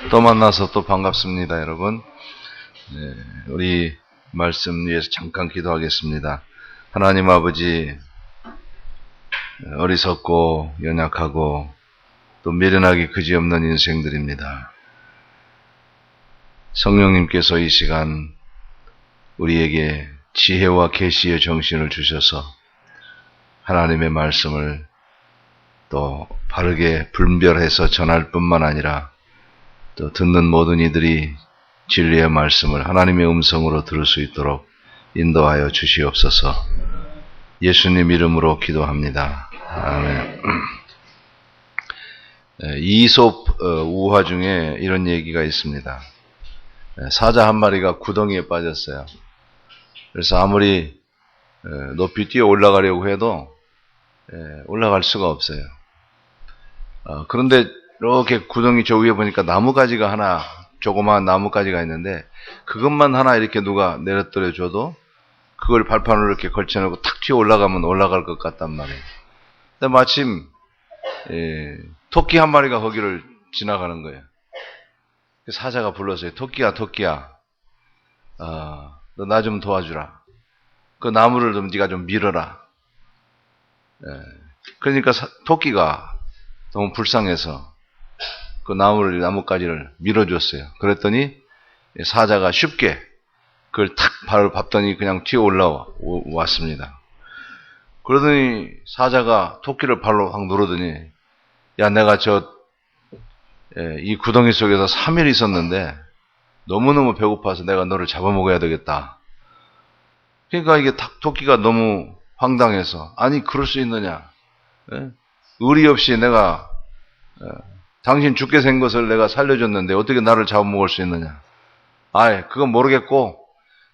또 만나서 또 반갑습니다, 여러분. 네, 우리 말씀 위해서 잠깐 기도하겠습니다. 하나님 아버지, 어리석고 연약하고 또 미련하기 그지없는 인생들입니다. 성령님께서 이 시간 우리에게 지혜와 계시의 정신을 주셔서 하나님의 말씀을 또 바르게 분별해서 전할 뿐만 아니라 또 듣는 모든 이들이 진리의 말씀을 하나님의 음성으로 들을 수 있도록 인도하여 주시옵소서. 예수님 이름으로 기도합니다. 아멘. 이솝 우화 중에 이런 얘기가 있습니다. 사자 한 마리가 구덩이에 빠졌어요. 그래서 아무리 높이 뛰어 올라가려고 해도 올라갈 수가 없어요. 그런데 이렇게 구덩이 저 위에 보니까 나무가지가 하나, 조그마한 나무가지가 있는데 그것만 하나 이렇게 누가 내려떨어 줘도 그걸 발판으로 이렇게 걸쳐놓고 탁 튀어 올라가면 올라갈 것 같단 말이에요. 근데 마침 토끼 한 마리가 거기를 지나가는 거예요. 사자가 불렀어요. 토끼야, 너 나 좀 도와주라. 그 나무를 좀 네가 좀 밀어라. 그러니까 토끼가 너무 불쌍해서 그 나무가지를 밀어줬어요. 그랬더니 사자가 쉽게 그걸 탁 발을 밟더니 그냥 튀어 올라왔습니다. 그러더니 사자가 토끼를 발로 확 누르더니, 야, 내가 이 구덩이 속에서 3일 있었는데 너무너무 배고파서 내가 너를 잡아먹어야 되겠다. 그러니까 이게 토끼가 너무 황당해서, 아니 그럴 수 있느냐? 의리 없이 내가 당신 죽게 생 것을 내가 살려줬는데 어떻게 나를 잡아먹을 수 있느냐? 아이, 그건 모르겠고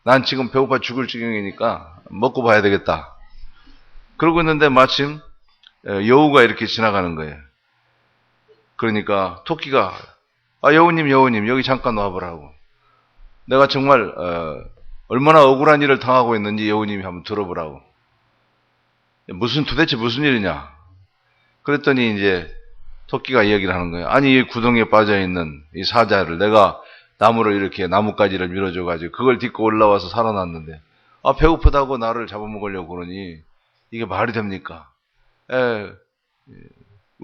난 지금 배고파 죽을 지경이니까 먹고 봐야 되겠다. 그러고 있는데 마침 여우가 이렇게 지나가는 거예요. 그러니까 토끼가, 여우님 여기 잠깐 와보라고. 내가 정말 얼마나 억울한 일을 당하고 있는지 여우님이 한번 들어보라고. 도대체 무슨 일이냐? 그랬더니 이제 토끼가 이야기를 하는 거예요. 아니, 이 구덩이에 빠져있는 이 사자를 내가 나무를 이렇게 나뭇가지를 밀어줘가지고 그걸 딛고 올라와서 살아났는데, 배고프다고 나를 잡아먹으려고 그러니 이게 말이 됩니까?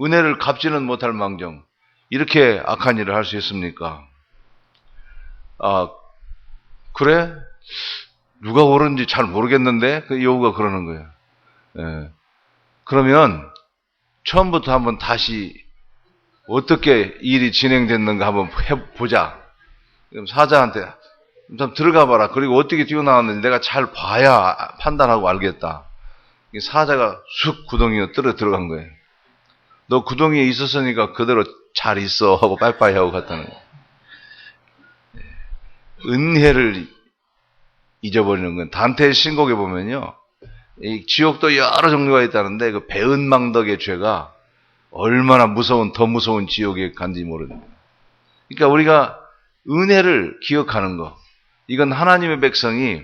은혜를 갚지는 못할 망정 이렇게 악한 일을 할 수 있습니까? 그래? 누가 옳은지 잘 모르겠는데 그 여우가 그러는 거예요. 그러면 처음부터 한번 다시 어떻게 일이 진행됐는가 한번 해보자. 그럼 사자한테 좀 들어가 봐라. 그리고 어떻게 뛰어나왔는지 내가 잘 봐야 판단하고 알겠다. 사자가 쑥 구덩이에 들어간 거예요. 너 구덩이에 있었으니까 그대로 잘 있어 하고 빠이빠이 하고 갔다는 거예요. 은혜를 잊어버리는 건 단테의 신곡에 보면요, 이 지옥도 여러 종류가 있다는데 그 배은망덕의 죄가 얼마나 더 무서운 지옥에 간지 모릅니다. 그러니까 우리가 은혜를 기억하는 거, 이건 하나님의 백성이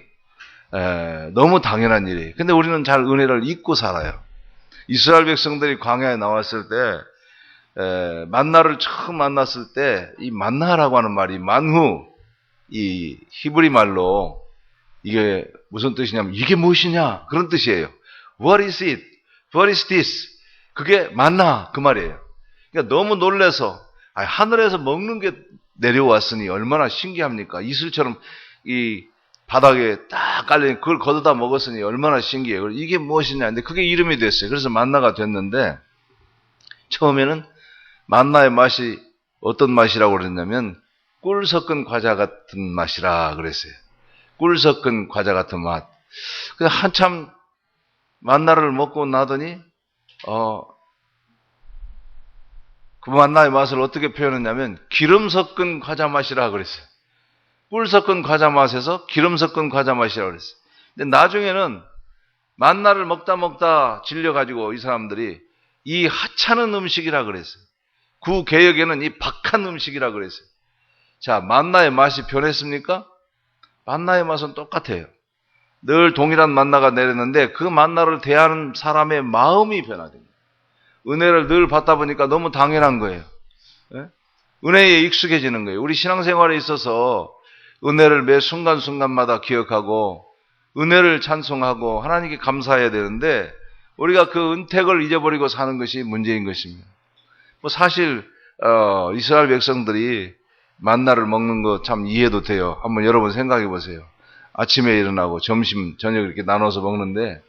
너무 당연한 일이에요. 근데 우리는 잘 은혜를 잊고 살아요. 이스라엘 백성들이 광야에 나왔을 때 만나를 처음 만났을 때 이 만나라고 하는 말이 만후, 이 히브리 말로 이게 무슨 뜻이냐면 이게 무엇이냐 그런 뜻이에요. What is it? What is this? 그게 만나 그 말이에요. 그러니까 너무 놀라서 하늘에서 먹는 게 내려왔으니 얼마나 신기합니까? 이슬처럼 이 바닥에 딱 깔린 그걸 걷어다 먹었으니 얼마나 신기해요. 이게 무엇이냐? 근데 그게 이름이 됐어요. 그래서 만나가 됐는데, 처음에는 만나의 맛이 어떤 맛이라고 그랬냐면 꿀 섞은 과자 같은 맛이라 그랬어요. 꿀 섞은 과자 같은 맛. 그래서 한참 만나를 먹고 나더니 그 만나의 맛을 어떻게 표현했냐면 기름 섞은 과자 맛이라 그랬어요. 꿀 섞은 과자 맛에서 기름 섞은 과자 맛이라고 그랬어요. 근데 나중에는 만나를 먹다 질려가지고 이 사람들이 이 하찮은 음식이라 그랬어요. 구개역에는 이 박한 음식이라 그랬어요. 자, 만나의 맛이 변했습니까? 만나의 맛은 똑같아요. 늘 동일한 만나가 내렸는데 그 만나를 대하는 사람의 마음이 변화됩니다. 은혜를 늘 받다 보니까 너무 당연한 거예요. 은혜에 익숙해지는 거예요. 우리 신앙생활에 있어서 은혜를 매 순간순간마다 기억하고 은혜를 찬송하고 하나님께 감사해야 되는데 우리가 그 은택을 잊어버리고 사는 것이 문제인 것입니다. 뭐 사실 이스라엘 백성들이 만나를 먹는 거 참 이해도 돼요. 한번 여러분 생각해 보세요. 아침에 일어나고 점심, 저녁 이렇게 나눠서 먹는데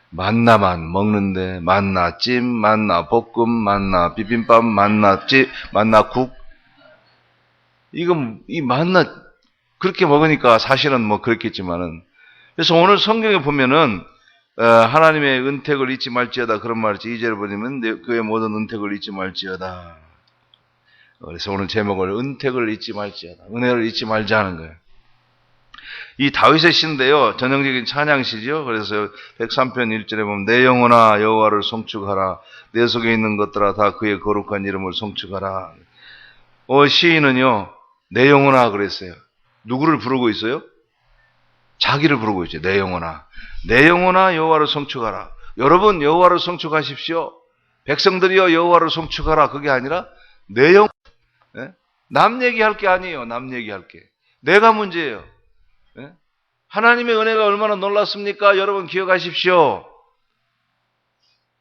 만나만 먹는데 만나 찜, 만나 볶음, 만나 비빔밥, 만나 찜, 만나 국. 이 만나 그렇게 먹으니까 사실은 뭐 그렇겠지만은 그래서 오늘 성경에 보면은 하나님의 은택을 잊지 말지어다 그런 말이 2절에 보면 그의 모든 은택을 잊지 말지어다. 그래서 오늘 제목을 은택을 잊지 말지어다. 은혜를 잊지 말자 하는 거예요. 이 다윗의 시인데요. 전형적인 찬양시죠. 그래서 103편 1절에 보면 내 영혼아 여호와를 송축하라. 내 속에 있는 것들아 다 그의 거룩한 이름을 송축하라. 시인은요. 내 영혼아 그랬어요. 누구를 부르고 있어요? 자기를 부르고 있죠. 내 영혼아. 내 영혼아 여호와를 송축하라. 여러분 여호와를 송축하십시오. 백성들이여 여호와를 송축하라. 그게 아니라 내 영혼. 남 얘기할 게 아니에요. 남 얘기할 게. 내가 문제예요. 하나님의 은혜가 얼마나 놀랍습니까? 여러분 기억하십시오.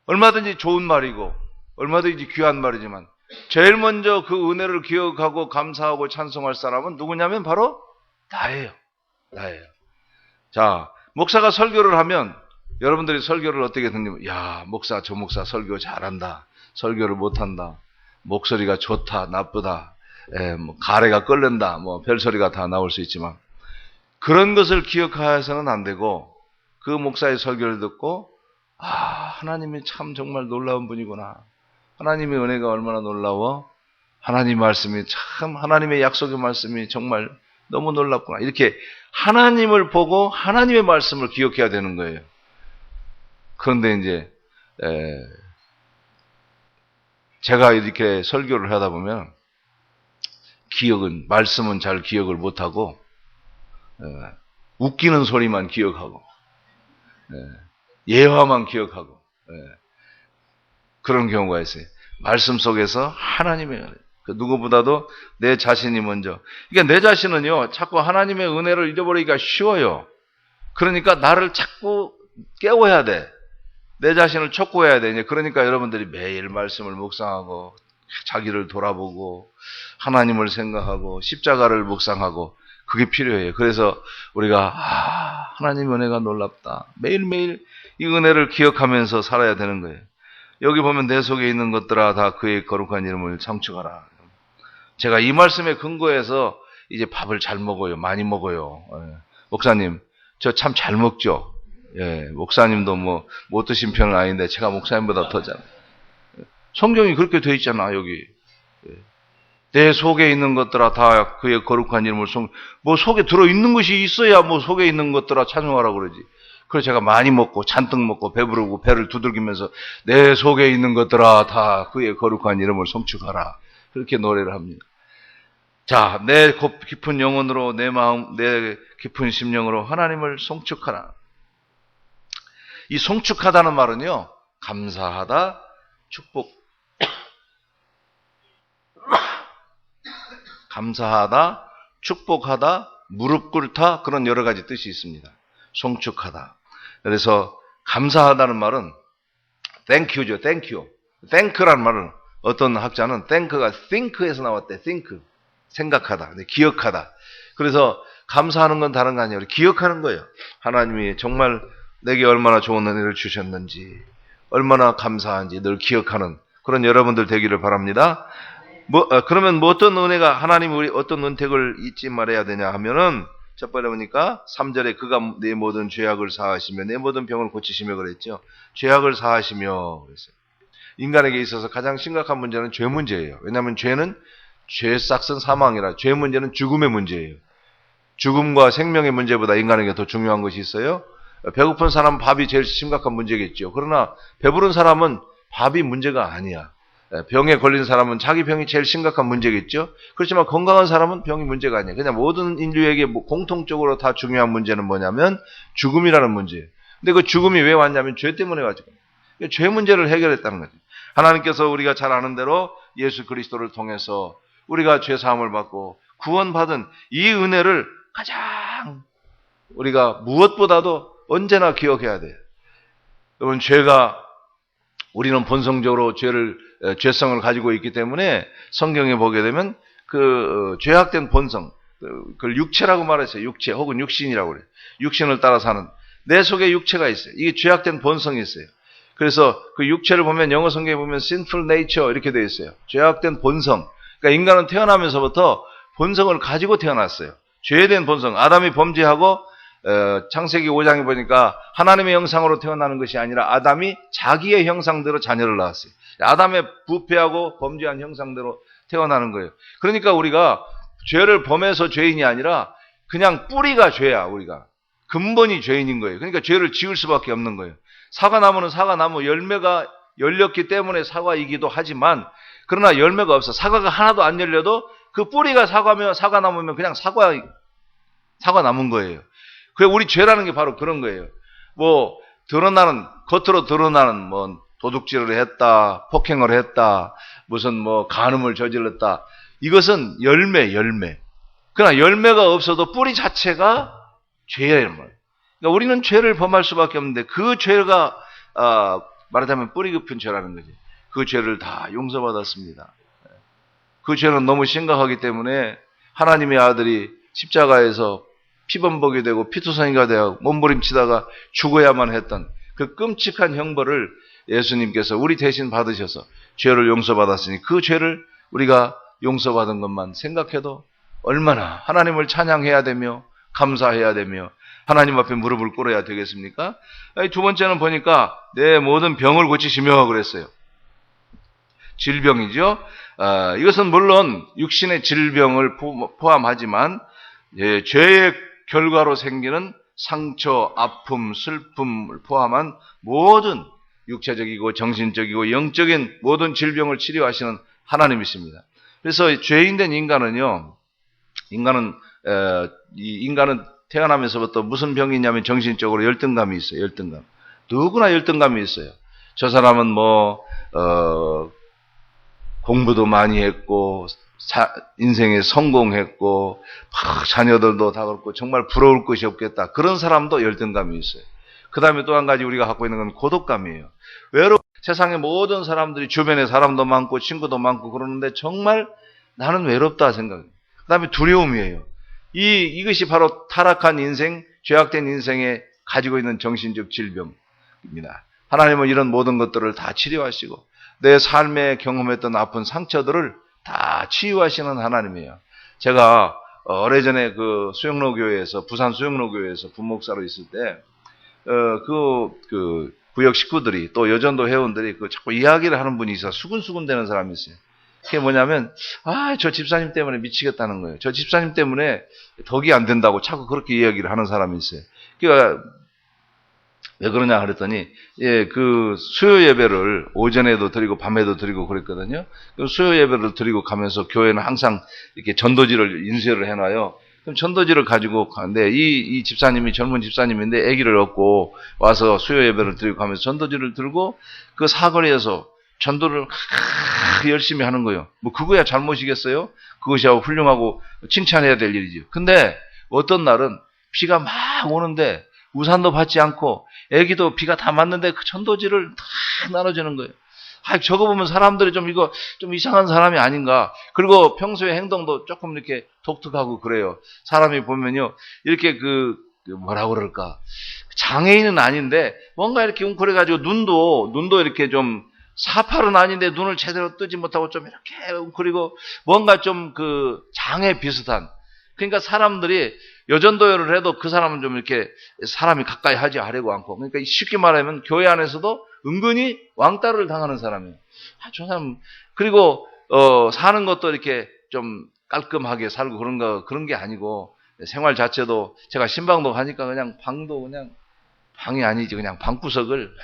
얼마든지 좋은 말이고 얼마든지 귀한 말이지만 제일 먼저 그 은혜를 기억하고 감사하고 찬송할 사람은 누구냐면 바로 나예요. 자, 목사가 설교를 하면 여러분들이 설교를 어떻게 듣냐면 야, 목사 저 목사 설교 잘한다. 설교를 못한다. 목소리가 좋다, 나쁘다. 뭐 가래가 끓는다. 뭐 별소리가 다 나올 수 있지만 그런 것을 기억해서는 안 되고 그 목사의 설교를 듣고 하나님이 참 정말 놀라운 분이구나. 하나님의 은혜가 얼마나 놀라워. 하나님 말씀이 참 하나님의 약속의 말씀이 정말 너무 놀랍구나. 이렇게 하나님을 보고 하나님의 말씀을 기억해야 되는 거예요. 그런데 이제 제가 이렇게 설교를 하다 보면 말씀은 잘 기억을 못하고 웃기는 소리만 기억하고 예화만 기억하고 그런 경우가 있어요. 말씀 속에서 하나님의 은혜. 누구보다도 내 자신이 먼저. 그러니까 내 자신은요, 자꾸 하나님의 은혜를 잊어버리기가 쉬워요. 그러니까 나를 자꾸 깨워야 돼. 내 자신을 촉구해야 돼. 그러니까 여러분들이 매일 말씀을 묵상하고, 자기를 돌아보고, 하나님을 생각하고, 십자가를 묵상하고, 그게 필요해요. 그래서 우리가, 하나님의 은혜가 놀랍다. 매일매일 이 은혜를 기억하면서 살아야 되는 거예요. 여기 보면 내 속에 있는 것들아 다 그의 거룩한 이름을 창축하라. 제가 이 말씀에 근거해서 이제 밥을 잘 먹어요. 많이 먹어요. 목사님, 저 참 잘 먹죠? 목사님도 뭐 못 드신 편은 아닌데 제가 목사님보다 더 잘. 성경이 그렇게 돼 있잖아, 여기. 내 속에 있는 것들아 다 그의 거룩한 이름을 뭐 속에 들어있는 것이 있어야 뭐 속에 있는 것들아 찬송하라고 그러지. 그래서 제가 많이 먹고 잔뜩 먹고 배부르고 배를 두들기면서 내 속에 있는 것들아 다 그의 거룩한 이름을 송축하라. 그렇게 노래를 합니다. 자, 내 깊은 영혼으로 내 마음, 내 깊은 심령으로 하나님을 송축하라. 이 송축하다는 말은요. 감사하다, 감사하다, 축복하다, 무릎 꿇다 그런 여러 가지 뜻이 있습니다. 송축하다. 그래서 감사하다는 말은 thank유죠. thank you. thank라는 말은 어떤 학자는 thank가 think에서 나왔대. think. 생각하다. 기억하다. 그래서 감사하는 건 다른 거 아니에요. 기억하는 거예요. 하나님이 정말 내게 얼마나 좋은 은혜를 주셨는지 얼마나 감사한지 늘 기억하는 그런 여러분들 되기를 바랍니다. 그러면 어떤 은혜가 하나님이 우리 어떤 은택을 잊지 말아야 되냐 하면은 첫 번째 보니까 3절에 그가 내 모든 죄악을 사하시며 내 모든 병을 고치시며 그랬죠. 죄악을 사하시며 그랬어요. 인간에게 있어서 가장 심각한 문제는 죄 문제예요. 왜냐하면 죄는 죄 싹은 사망이라 죄 문제는 죽음의 문제예요. 죽음과 생명의 문제보다 인간에게 더 중요한 것이 있어요. 배고픈 사람은 밥이 제일 심각한 문제겠죠. 그러나 배부른 사람은 밥이 문제가 아니야. 병에 걸린 사람은 자기 병이 제일 심각한 문제겠죠. 그렇지만 건강한 사람은 병이 문제가 아니에요. 그냥 모든 인류에게 공통적으로 다 중요한 문제는 뭐냐면 죽음이라는 문제예요. 근데 그 죽음이 왜 왔냐면 죄 때문에 왔죠. 죄 문제를 해결했다는 거죠. 하나님께서 우리가 잘 아는 대로 예수 그리스도를 통해서 우리가 죄 사함을 받고 구원받은 이 은혜를 가장 우리가 무엇보다도 언제나 기억해야 돼요. 여러분, 우리는 본성적으로 죄성을 가지고 있기 때문에 성경에 보게 되면 죄악된 본성, 그걸 육체라고 말했어요. 육체 혹은 육신이라고 그래요. 육신을 따라 사는 내 속에 육체가 있어요. 이게 죄악된 본성이 있어요. 그래서 그 육체를 보면 영어 성경에 보면 sinful nature 이렇게 되어 있어요. 죄악된 본성. 그러니까 인간은 태어나면서부터 본성을 가지고 태어났어요. 죄된 본성. 아담이 범죄하고 창세기 5장에 보니까 하나님의 형상으로 태어나는 것이 아니라 아담이 자기의 형상대로 자녀를 낳았어요. 아담의 부패하고 범죄한 형상대로 태어나는 거예요. 그러니까 우리가 죄를 범해서 죄인이 아니라 그냥 뿌리가 죄야. 우리가 근본이 죄인인 거예요. 그러니까 죄를 지을 수밖에 없는 거예요. 사과나무는 사과나무 열매가 열렸기 때문에 사과이기도 하지만, 그러나 열매가 없어. 사과가 하나도 안 열려도 그 뿌리가 사과나무면 그냥 사과나무인 거예요. 그게 우리 죄라는 게 바로 그런 거예요. 겉으로 드러나는 도둑질을 했다, 폭행을 했다, 무슨 간음을 저질렀다. 이것은 열매. 그러나 열매가 없어도 뿌리 자체가 죄예요. 그러니까 우리는 죄를 범할 수밖에 없는데 그 죄가 말하자면 뿌리 깊은 죄라는 거지. 그 죄를 다 용서받았습니다. 그 죄는 너무 심각하기 때문에 하나님의 아들이 십자가에서 피범벅이 되고 피투성이가 되어 몸부림치다가 죽어야만 했던 그 끔찍한 형벌을 예수님께서 우리 대신 받으셔서 죄를 용서받았으니 그 죄를 우리가 용서받은 것만 생각해도 얼마나 하나님을 찬양해야 되며 감사해야 되며 하나님 앞에 무릎을 꿇어야 되겠습니까? 두 번째는 보니까 내 모든 병을 고치시며 그랬어요. 질병이죠. 이것은 물론 육신의 질병을 포함하지만 죄의 결과로 생기는 상처, 아픔, 슬픔을 포함한 모든 육체적이고 정신적이고 영적인 모든 질병을 치료하시는 하나님이십니다. 그래서 죄인된 인간은 태어나면서부터 무슨 병이 있냐면 정신적으로 열등감이 있어요. 열등감. 누구나 열등감이 있어요. 저 사람은 공부도 많이 했고 인생에 성공했고 자녀들도 다 그렇고 정말 부러울 것이 없겠다. 그런 사람도 열등감이 있어요. 그 다음에 또 한 가지 우리가 갖고 있는 건 고독감이에요. 세상의 모든 사람들이 주변에 사람도 많고 친구도 많고 그러는데 정말 나는 외롭다 생각해요. 그 다음에 두려움이에요. 이것이 바로 타락한 인생, 죄악된 인생에 가지고 있는 정신적 질병입니다. 하나님은 이런 모든 것들을 다 치료하시고 내 삶에 경험했던 아픈 상처들을 다 치유하시는 하나님이에요. 제가 오래전에 부산 수영로교회에서 부목사로 있을 때 구역 식구들이 또 여전도 회원들이 자꾸 이야기를 하는 분이 있어요. 수근수근 되는 사람이 있어요. 그게 뭐냐면 저 집사님 때문에 미치겠다는 거예요. 저 집사님 때문에 덕이 안 된다고 자꾸 그렇게 이야기를 하는 사람이 있어요. 그러니까 왜 그러냐 그랬더니 수요 예배를 오전에도 드리고 밤에도 드리고 그랬거든요. 그럼 수요 예배를 드리고 가면서 교회는 항상 이렇게 전도지를 인쇄를 해놔요. 그럼 전도지를 가지고 가는데 이 집사님이 젊은 집사님인데 아기를 얻고 와서 수요 예배를 드리고 가면서 전도지를 들고 그 사거리에서 전도를 열심히 하는 거예요. 그거야 잘못이겠어요? 그것이야 훌륭하고 칭찬해야 될 일이죠. 근데 어떤 날은 비가 막 오는데 우산도 받지 않고 애기도 비가 다 맞는데 그 전도지를 다 나눠주는 거예요. 저거 보면 사람들이 이거 좀 이상한 사람이 아닌가. 그리고 평소에 행동도 조금 이렇게 독특하고 그래요. 사람이 보면요. 이렇게 뭐라 그럴까. 장애인은 아닌데 뭔가 이렇게 웅크려가지고 눈도 이렇게 좀 사팔은 아닌데 눈을 제대로 뜨지 못하고 좀 이렇게 웅크리고 뭔가 좀 장애 비슷한. 그러니까 사람들이 여전도회를 해도 그 사람은 좀 이렇게 사람이 가까이 하지 하려고 않고. 그러니까 쉽게 말하면 교회 안에서도 은근히 왕따를 당하는 사람이에요. 저 사람, 그리고, 사는 것도 이렇게 좀 깔끔하게 살고 그런 게 아니고, 생활 자체도 제가 신방도 가니까 방이 아니지, 그냥 방구석을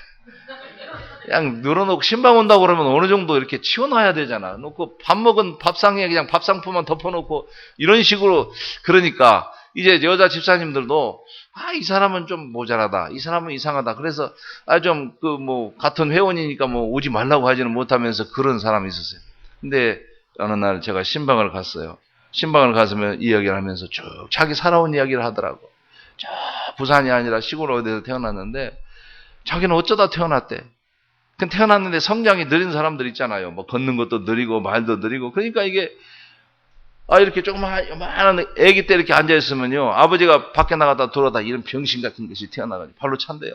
그냥 늘어놓고 신방 온다고 그러면 어느 정도 이렇게 치워놔야 되잖아. 놓고 밥 먹은 밥상에 그냥 밥상품만 덮어놓고 이런 식으로 그러니까 이제 여자 집사님들도 이 사람은 좀 모자라다. 이 사람은 이상하다. 그래서 같은 회원이니까 오지 말라고 하지는 못하면서 그런 사람이 있었어요. 근데 어느 날 제가 신방을 갔어요. 신방을 가서면 이야기를 하면서 쭉 자기 살아온 이야기를 하더라고. 저 부산이 아니라 시골 어디서 태어났는데 자기는 어쩌다 태어났대. 태어났는데 성장이 느린 사람들 있잖아요. 뭐 걷는 것도 느리고 말도 느리고. 그러니까 이게 이렇게 조그마한 애기 때 이렇게 앉아 있으면요, 아버지가 밖에 나가다 들어오다 이런 병신 같은 것이 태어나가지고 발로 찬대요.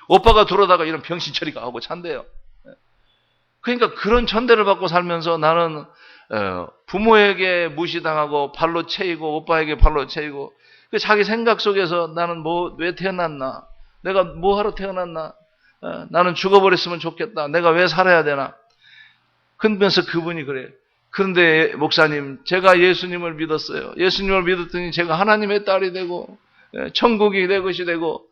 오빠가 들어오다가 이런 병신 처리가 하고 찬대요. 그러니까 그런 천대를 받고 살면서 나는 부모에게 무시당하고 발로 채이고 오빠에게 발로 채이고, 자기 생각 속에서 나는 왜 태어났나? 내가 뭐 하러 태어났나? 나는 죽어버렸으면 좋겠다. 내가 왜 살아야 되나? 그러면서 그분이 그래요. 그런데 목사님, 제가 예수님을 믿었어요. 예수님을 믿었더니 제가 하나님의 딸이 되고 천국이 내 것이 되고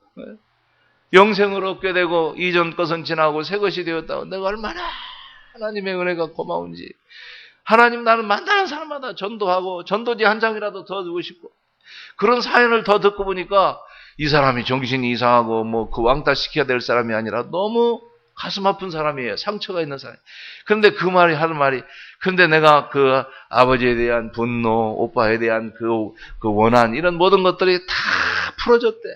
영생을 얻게 되고 이전 것은 지나고 새 것이 되었다고. 내가 얼마나 하나님의 은혜가 고마운지. 하나님, 나는 만나는 사람마다 전도하고 전도지 한 장이라도 더 주고 싶고. 그런 사연을 더 듣고 보니까 이 사람이 정신이 이상하고 뭐 그 왕따 시켜야 될 사람이 아니라 너무 가슴 아픈 사람이에요. 상처가 있는 사람. 그런데 그 말이 하는 말이, 그런데 내가 그 아버지에 대한 분노, 오빠에 대한 그 원한, 이런 모든 것들이 다 풀어졌대.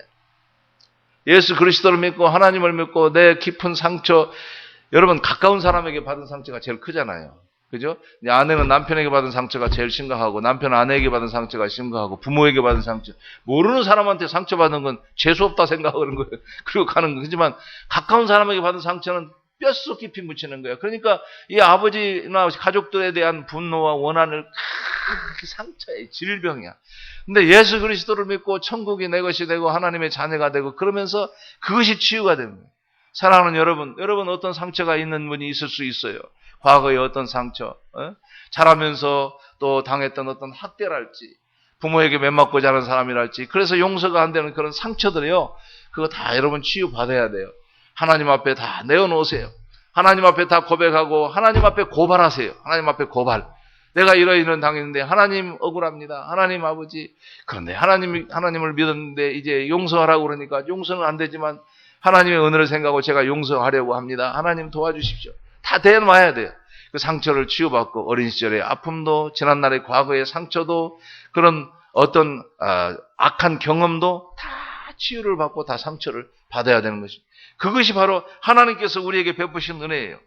예수 그리스도를 믿고 하나님을 믿고 내 깊은 상처, 여러분 가까운 사람에게 받은 상처가 제일 크잖아요. 그죠? 아내는 남편에게 받은 상처가 제일 심각하고, 남편은 아내에게 받은 상처가 심각하고, 부모에게 받은 상처, 모르는 사람한테 상처받는 건 재수없다 생각하는 거예요. 그리고 가는 거예요. 하지만 가까운 사람에게 받은 상처는 뼛속 깊이 묻히는 거예요. 그러니까 이 아버지나 가족들에 대한 분노와 원한을 상처의 질병이야. 근데 예수 그리스도를 믿고 천국이 내 것이 되고 하나님의 자녀가 되고 그러면서 그것이 치유가 됩니다. 사랑하는 여러분 어떤 상처가 있는 분이 있을 수 있어요. 과거의 어떤 상처, 자라면서 또 당했던 어떤 학대랄지, 부모에게 맺맞고 자란 사람이랄지, 그래서 용서가 안 되는 그런 상처들이요, 그거 다 여러분 치유받아야 돼요. 하나님 앞에 다 내어놓으세요. 하나님 앞에 다 고백하고 하나님 앞에 고발하세요. 하나님 앞에 고발. 내가 이런 당했는데 하나님 억울합니다. 하나님 아버지. 그런데 하나님을 믿었는데 이제 용서하라고 그러니까 용서는 안 되지만 하나님의 은혜를 생각하고 제가 용서하려고 합니다. 하나님 도와주십시오. 다 대놔야 돼요. 그 상처를 치유받고 어린 시절의 아픔도, 지난날의 과거의 상처도, 그런 어떤 악한 경험도 다 치유를 받고 다 상처를 받아야 되는 것입니다. 그것이 바로 하나님께서 우리에게 베푸신 은혜예요.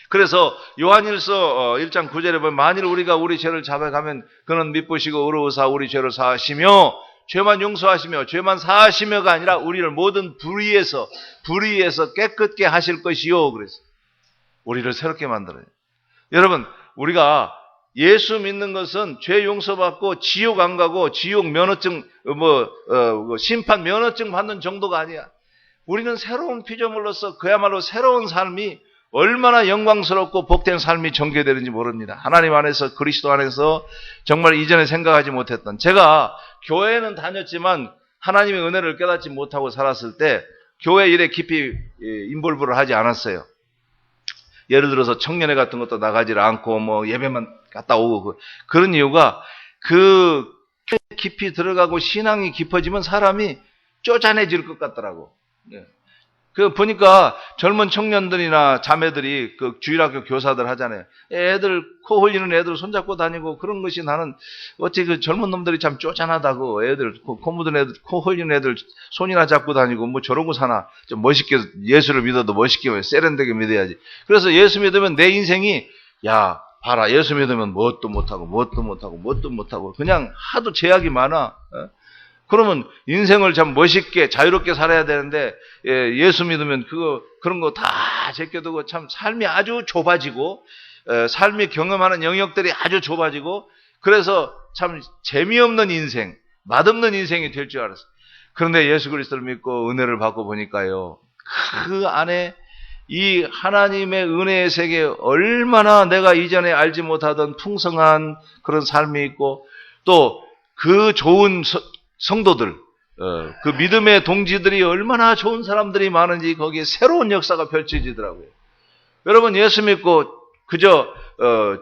그래서 요한일서 1장 9절에 보면, 만일 우리가 우리 죄를 자백하면 그는 미쁘시고 의로우사 우리 죄를 사하시며 죄만 용서하시며 죄만 사하시며가 아니라 우리를 모든 불의에서 깨끗게 하실 것이요. 그래서 우리를 새롭게 만들어요. 여러분, 우리가 예수 믿는 것은 죄 용서받고 지옥 안 가고 지옥 면허증 심판 면허증 받는 정도가 아니야. 우리는 새로운 피조물로서 그야말로 새로운 삶이 얼마나 영광스럽고 복된 삶이 전개되는지 모릅니다. 하나님 안에서, 그리스도 안에서 정말 이전에 생각하지 못했던, 제가 교회는 다녔지만 하나님의 은혜를 깨닫지 못하고 살았을 때 교회 일에 깊이 인볼브를 하지 않았어요. 예를 들어서 청년회 같은 것도 나가지 않고 뭐 예배만 갔다 오고, 그런 이유가 그 깊이 들어가고 신앙이 깊어지면 사람이 쪼잔해질 것 같더라고. 보니까 젊은 청년들이나 자매들이 그 주일학교 교사들 하잖아요. 애들 코 흘리는 애들 손잡고 다니고 그런 것이, 나는 어째 그 젊은 놈들이 참 쪼잔하다고. 애들 코 묻은 애들, 코 흘리는 애들 손이나 잡고 다니고 뭐 저러고 사나. 좀 멋있게, 예수를 믿어도 멋있게 세련되게 믿어야지. 그래서 예수 믿으면 내 인생이, 야 봐라, 예수 믿으면 뭣도 못하고 그냥 하도 제약이 많아. 그러면 인생을 참 멋있게 자유롭게 살아야 되는데, 예수 믿으면 그런 거 다 제껴두고 참 삶이 아주 좁아지고, 삶이 경험하는 영역들이 아주 좁아지고, 그래서 참 재미없는 인생, 맛없는 인생이 될 줄 알았어요. 그런데 예수 그리스도를 믿고 은혜를 받고 보니까요, 그 안에 이 하나님의 은혜의 세계에 얼마나 내가 이전에 알지 못하던 풍성한 그런 삶이 있고, 또 그 좋은 성도들, 그 믿음의 동지들이 얼마나 좋은 사람들이 많은지 거기에 새로운 역사가 펼쳐지더라고요. 여러분, 예수 믿고 그저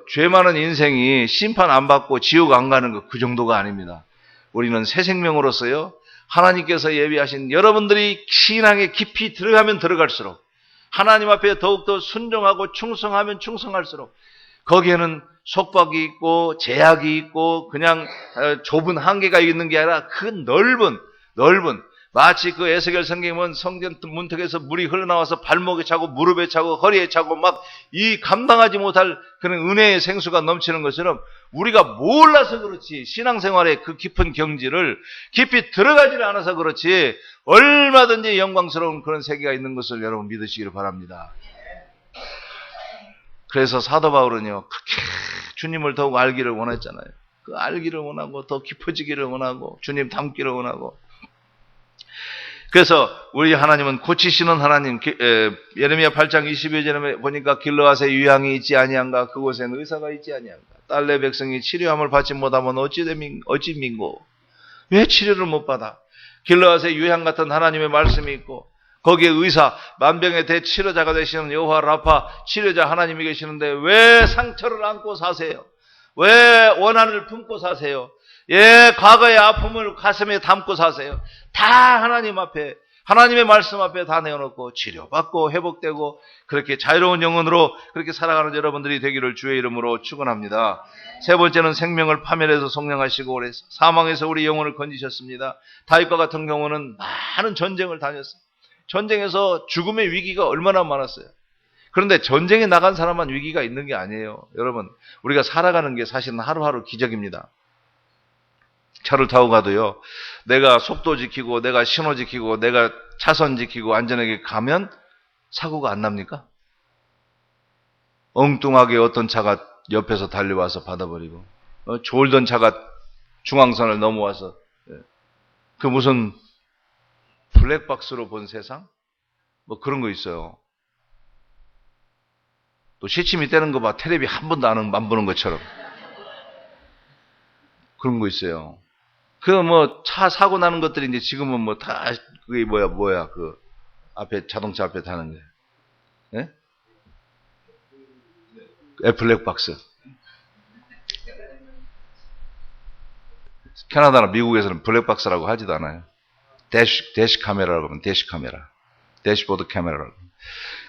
죄 많은 인생이 심판 안 받고 지옥 안 가는 거, 그 정도가 아닙니다. 우리는 새 생명으로서요, 하나님께서 예비하신, 여러분들이 신앙에 깊이 들어가면 들어갈수록, 하나님 앞에 더욱더 순종하고 충성하면 충성할수록 거기에는 속박이 있고 제약이 있고 그냥 좁은 한계가 있는 게 아니라 그 넓은 마치 그 에스겔 성경에 보면 성전 문턱에서 물이 흘러나와서 발목에 차고 무릎에 차고 허리에 차고 막 이 감당하지 못할 그런 은혜의 생수가 넘치는 것처럼 우리가 몰라서 그렇지 신앙생활의 그 깊은 경지를 깊이 들어가지를 않아서 그렇지 얼마든지 영광스러운 그런 세계가 있는 것을 여러분 믿으시기를 바랍니다. 그래서 사도 바울은요 그렇게 주님을 더욱 알기를 원했잖아요. 그 알기를 원하고 더 깊어지기를 원하고 주님 닮기를 원하고. 그래서 우리 하나님은 고치시는 하나님. 예레미야 8장 22절에 보니까 길르앗에 유향이 있지 아니한가 그곳에는 의사가 있지 아니한가 딸내 백성이 치료함을 받지 못하면 어찌 민고. 왜 치료를 못 받아? 길르앗에 유향 같은 하나님의 말씀이 있고 거기에 의사 만병의 대치료자가 되시는 여호와 라파 치료자 하나님이 계시는데 왜 상처를 안고 사세요? 왜 원한을 품고 사세요? 예, 과거의 아픔을 가슴에 담고 사세요. 다 하나님 앞에, 하나님의 말씀 앞에 다 내어놓고 치료받고 회복되고 그렇게 자유로운 영혼으로 그렇게 살아가는 여러분들이 되기를 주의 이름으로 축원합니다. 세 번째는 생명을 파멸해서 성령하시고 그래서 사망에서 우리 영혼을 건지셨습니다. 다윗과 같은 경우는 많은 전쟁을 다녔어요. 전쟁에서 죽음의 위기가 얼마나 많았어요. 그런데 전쟁에 나간 사람만 위기가 있는 게 아니에요. 여러분, 우리가 살아가는 게 사실은 하루하루 기적입니다. 차를 타고 가도요, 내가 속도 지키고, 내가 신호 지키고, 내가 차선 지키고, 안전하게 가면 사고가 안 납니까? 엉뚱하게 어떤 차가 옆에서 달려와서 받아버리고, 졸던 차가 중앙선을 넘어와서, 그 무슨 블랙박스로 본 세상? 뭐 그런 거 있어요. 또 시침이 떼는 거 봐. 텔레비 한 번도 안 보는 것처럼. 그런 거 있어요. 그 뭐 차 사고 나는 것들이 이제 지금은 뭐 다 그게 뭐야 그 앞에 자동차 앞에 타는 게, 예? 블랙박스. 캐나다나 미국에서는 블랙박스라고 하지도 않아요. 대시 카메라라고 하면 대시 카메라, 대시보드 카메라라고.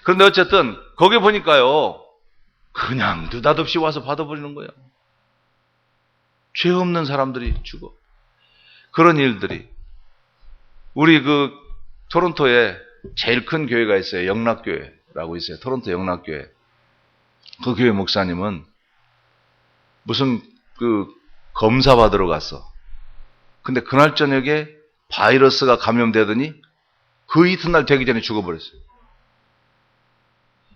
그런데 어쨌든 거기 보니까요, 그냥 느닷없이 와서 받아버리는 거예요. 죄 없는 사람들이 죽어. 그런 일들이. 우리 그 토론토에 제일 큰 교회가 있어요. 영락교회라고 있어요. 토론토 영락교회. 그 교회 목사님은 무슨 그 검사 받으러 갔어. 근데 그날 저녁에 바이러스가 감염되더니 그 이튿날 되기 전에 죽어버렸어요.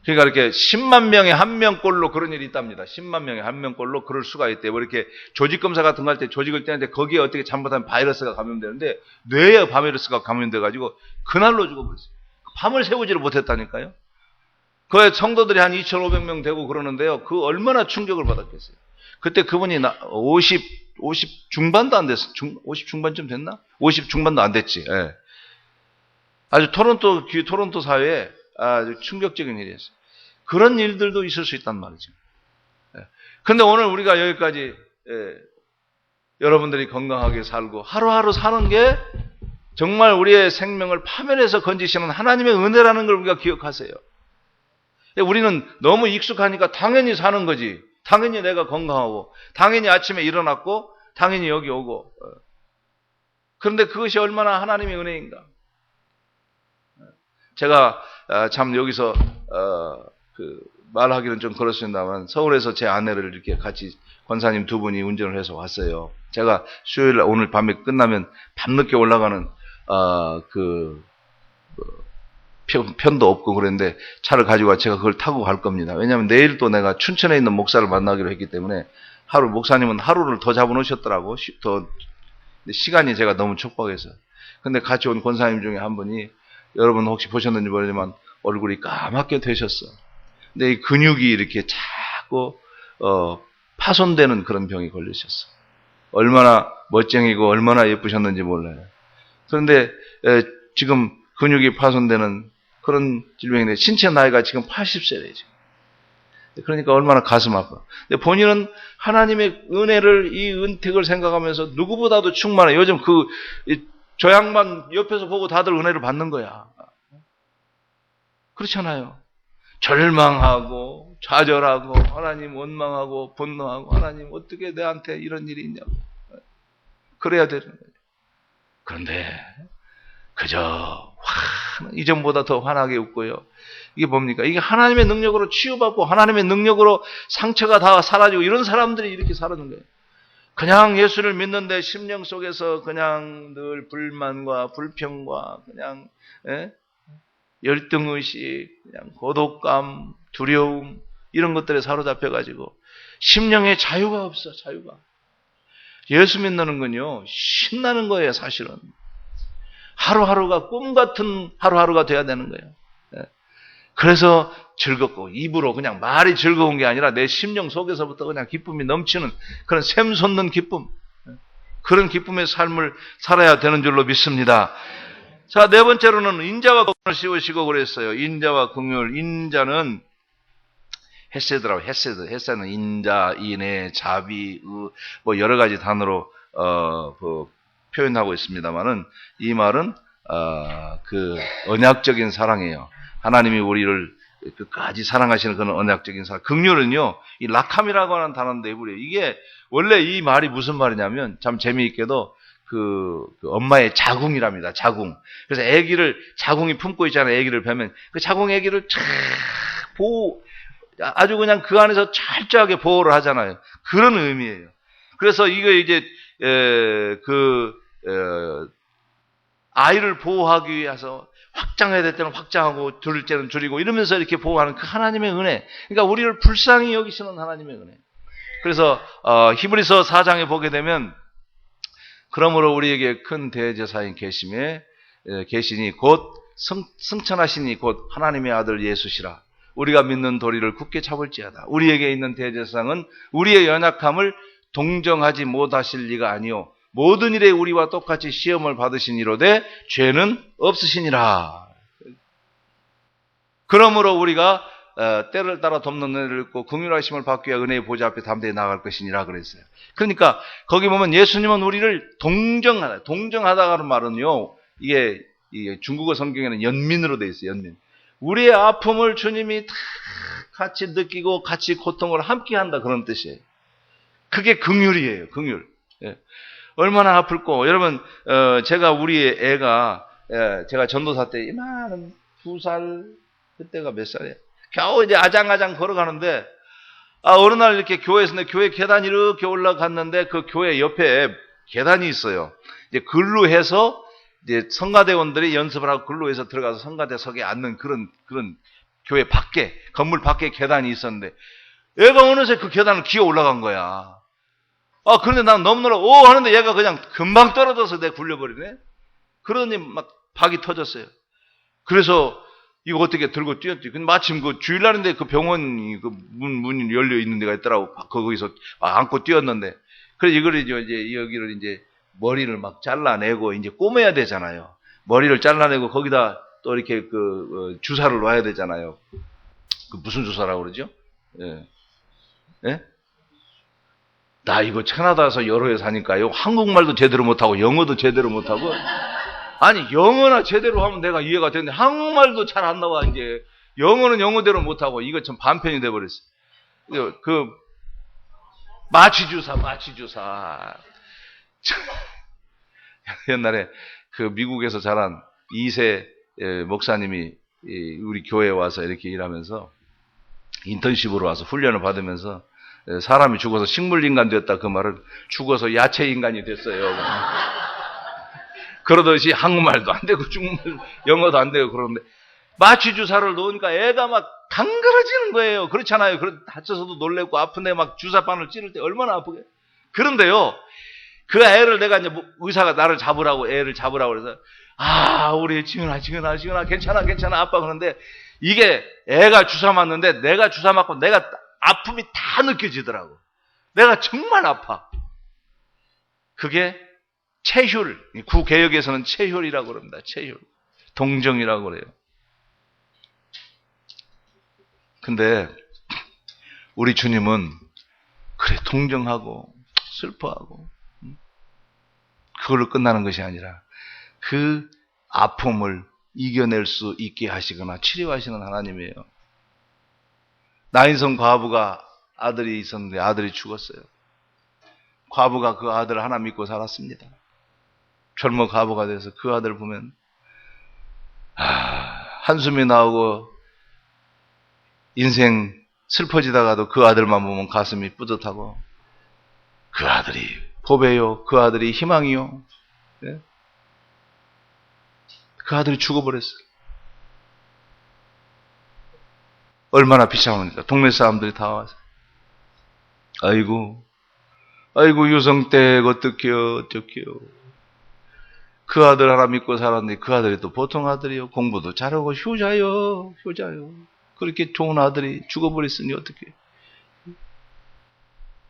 그러니까 이렇게 10만 명에 한 명꼴로 그런 일이 있답니다. 10만 명에 한 명꼴로 그럴 수가 있대요. 뭐 이렇게 조직검사 같은 거 할 때 조직을 떼는데 거기에 어떻게 잘못하면 바이러스가 감염되는데 뇌에 바이러스가 감염돼가지고 그날로 죽어버렸어요. 밤을 새우지를 못했다니까요. 그 성도들이 한 2,500명 되고 그러는데요. 그 얼마나 충격을 받았겠어요. 그때 그분이 50 중반도 안 됐어. 50 중반쯤 됐나? 50 중반도 안 됐지. 예. 아주 토론토 사회에 아주 충격적인 일이었어요. 그런 일들도 있을 수 있단 말이죠. 그런데 오늘 우리가 여기까지 여러분들이 건강하게 살고 하루하루 사는 게 정말 우리의 생명을 파멸해서 건지시는 하나님의 은혜라는 걸 우리가 기억하세요. 우리는 너무 익숙하니까 당연히 사는 거지. 당연히 내가 건강하고 당연히 아침에 일어났고 당연히 여기 오고. 그런데 그것이 얼마나 하나님의 은혜인가. 제가 참 여기서 말하기는 좀 그렇습니다만 서울에서 제 아내를 이렇게 같이 권사님 두 분이 운전을 해서 왔어요. 제가 수요일 오늘 밤에 끝나면 밤늦게 올라가는 편도 없고 그랬는데 차를 가지고 와 제가 그걸 타고 갈 겁니다. 왜냐하면 내일 또 내가 춘천에 있는 목사를 만나기로 했기 때문에 목사님은 하루를 더 잡아놓으셨더라고. 시간이 제가 너무 촉박해서. 근데 같이 온 권사님 중에 한 분이 여러분 혹시 보셨는지 모르지만 얼굴이 까맣게 되셨어. 근데 이 근육이 이렇게 자꾸 파손되는 그런 병이 걸리셨어. 얼마나 멋쟁이고 얼마나 예쁘셨는지 몰라요. 그런데 지금 근육이 파손되는 그런 질병인데 신체 나이가 지금 80세래 지금. 그러니까 얼마나 가슴 아파. 근데 본인은 하나님의 은혜를 이 은택을 생각하면서 누구보다도 충만해. 요즘 저 양반 옆에서 보고 다들 은혜를 받는 거야. 그렇잖아요. 절망하고 좌절하고 하나님 원망하고 분노하고 하나님 어떻게 내한테 이런 일이 있냐고 그래야 되는 거예요. 그런데 그저 이전보다 더 환하게 웃고요. 이게 뭡니까? 이게 하나님의 능력으로 치유받고 하나님의 능력으로 상처가 다 사라지고 이런 사람들이 이렇게 살아는 거예요. 그냥 예수를 믿는데 심령 속에서 그냥 늘 불만과 불평과 그냥 열등의식, 그냥 고독감, 두려움 이런 것들에 사로잡혀가지고 심령에 자유가 없어. 자유가. 예수 믿는 건요 신나는 거예요. 사실은 하루하루가 꿈 같은 하루하루가 돼야 되는 거예요. 그래서 즐겁고 입으로 그냥 말이 즐거운 게 아니라 내 심령 속에서부터 그냥 기쁨이 넘치는 그런 샘솟는 기쁨, 그런 기쁨의 삶을 살아야 되는 줄로 믿습니다. 자, 네 번째로는 인자와 긍휼을 씌우시고 그랬어요. 인자와 긍휼. 인자는 헤세드라고. 헤세드는 인자, 인애, 자비, 뭐 여러 가지 단어로 표현하고 있습니다만은 이 말은 그 언약적인 사랑이에요. 하나님이 우리를 끝까지 사랑하시는 그런 언약적인 사랑. 긍휼은요, 이 라캄이라고 하는 단어인데 이게 원래 이 말이 무슨 말이냐면 참 재미있게도 그 엄마의 자궁이랍니다. 자궁. 그래서 아기를 자궁이 품고 있잖아요. 아기를 뵈면 그 자궁 아기를 쫙 아주 그냥 그 안에서 철저하게 보호를 하잖아요. 그런 의미예요. 그래서 이거 이제 아이를 보호하기 위해서 확장해야 될 때는 확장하고 줄일 때는 줄이고 이러면서 이렇게 보호하는 그 하나님의 은혜. 그러니까 우리를 불쌍히 여기시는 하나님의 은혜. 그래서 히브리서 4장에 보게 되면 그러므로 우리에게 큰 대제사인 계시니 곧 승천하시니 곧 하나님의 아들 예수시라. 우리가 믿는 도리를 굳게 잡을지어다. 우리에게 있는 대제사장은 우리의 연약함을 동정하지 못하실 리가 아니요 모든 일에 우리와 똑같이 시험을 받으시니로되 죄는 없으시니라. 그러므로 우리가 때를 따라 돕는 은혜를 입고 긍휼하심을 받기 위해 은혜의 보좌 앞에 담대히 나아갈 것이니라 그랬어요. 그러니까 거기 보면 예수님은 우리를 동정하다가는 말은요, 이게 중국어 성경에는 연민으로 되어 있어요. 연민. 우리의 아픔을 주님이 다 같이 느끼고 같이 고통을 함께한다 그런 뜻이에요. 그게 긍휼이에요. 긍휼. 예. 얼마나 아플고 여러분 제가 우리 애가 제가 전도사 때 이만한 2살 그때가 몇 살이에요? 겨우 이제 아장아장 걸어가는데 어느 날 이렇게 교회에서 교회 계단이 이렇게 올라갔는데 그 교회 옆에 계단이 있어요. 이제 글로 해서 이제 성가대원들이 연습을 하고 글로 해서 들어가서 성가대석에 앉는 그런 교회 밖에 건물 밖에 계단이 있었는데 얘가 어느새 그 계단을 기어 올라간 거야. 그런데 난 너무너무 하는데 얘가 그냥 금방 떨어져서 내가 굴려버리네. 그러니 막 박이 터졌어요. 그래서 이거 어떻게 들고 뛰었지. 근데 마침 그 주일날인데 그 병원이 그 문이 열려 있는 데가 있더라고. 거기서 안고 뛰었는데. 그래서 이거를 이제 여기를 이제 머리를 막 잘라내고 이제 꼬매야 되잖아요. 머리를 잘라내고 거기다 또 이렇게 주사를 놔야 되잖아요. 그 무슨 주사라고 그러죠? 예. 예? 나 이거 캐나다에서 여러 해 사니까요. 한국말도 제대로 못하고 영어도 제대로 못하고 아니 영어나 제대로 하면 내가 이해가 되는데 한국말도 잘 안 나와. 이제 영어는 영어대로 못하고 이거 참 반편이 돼버렸어. 그 마취주사 옛날에 그 미국에서 자란 2세 목사님이 우리 교회에 와서 이렇게 일하면서 인턴십으로 와서 훈련을 받으면서 사람이 죽어서 식물인간 됐다 그 말을 죽어서 야채인간이 됐어요. 그러듯이 한국말도 안 되고 중국말 영어도 안 되고 그러는데 마취주사를 놓으니까 애가 막 강그러지는 거예요. 그렇잖아요. 다쳐서도 놀래고 아픈데 막 주사바늘 찌를 때 얼마나 아프게. 그런데요. 그 애를 내가 이제 의사가 나를 잡으라고 애를 잡으라고 그래서 우리 지은아 괜찮아 아빠 그러는데 이게 애가 주사 맞는데 내가 주사 맞고 내가 아픔이 다 느껴지더라고. 내가 정말 아파. 그게 체휼, 구개역에서는 체휼이라고 그럽니다. 체휼. 동정이라고 그래요. 근데 우리 주님은 그래 동정하고 슬퍼하고 그걸로 끝나는 것이 아니라 그 아픔을 이겨낼 수 있게 하시거나 치료하시는 하나님이에요. 나인성 과부가 아들이 있었는데 아들이 죽었어요. 과부가 그 아들 하나 믿고 살았습니다. 젊은 과부가 돼서 그 아들 보면 한숨이 나오고 인생 슬퍼지다가도 그 아들만 보면 가슴이 뿌듯하고, 그 아들이 보배요, 그 아들이 희망이요. 네? 그 아들이 죽어버렸어요. 얼마나 비참합니까? 동네 사람들이 다 와서 아이고 유성댁 어떡해요. 그 아들 하나 믿고 살았는데 그 아들이 또 보통 아들이요. 공부도 잘하고 효자요. 그렇게 좋은 아들이 죽어버렸으니 어떻게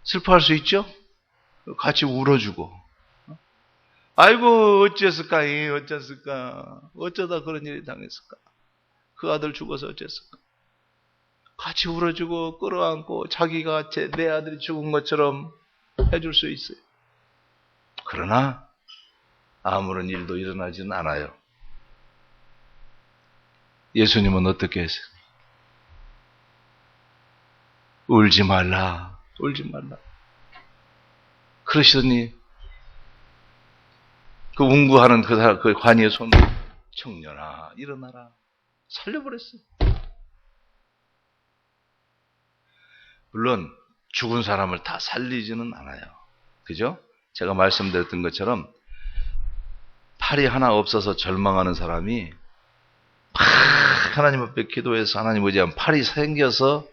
슬퍼할 수 있죠? 같이 울어주고, 아이고 어쩌다 그런 일이 당했을까? 그 아들 죽어서 어쨌을까? 같이 울어주고 끌어안고 자기가 내 아들이 죽은 것처럼 해줄 수 있어요. 그러나 아무런 일도 일어나지는 않아요. 예수님은 어떻게 했어요? 울지 말라. 그러시더니 그 운구하는 그 관이의 손, 청년아 일어나라. 살려버렸어요. 물론 죽은 사람을 다 살리지는 않아요. 그죠? 제가 말씀드렸던 것처럼 팔이 하나 없어서 절망하는 사람이 막 하나님 앞에 기도해서 하나님 의지하면 팔이 생겨서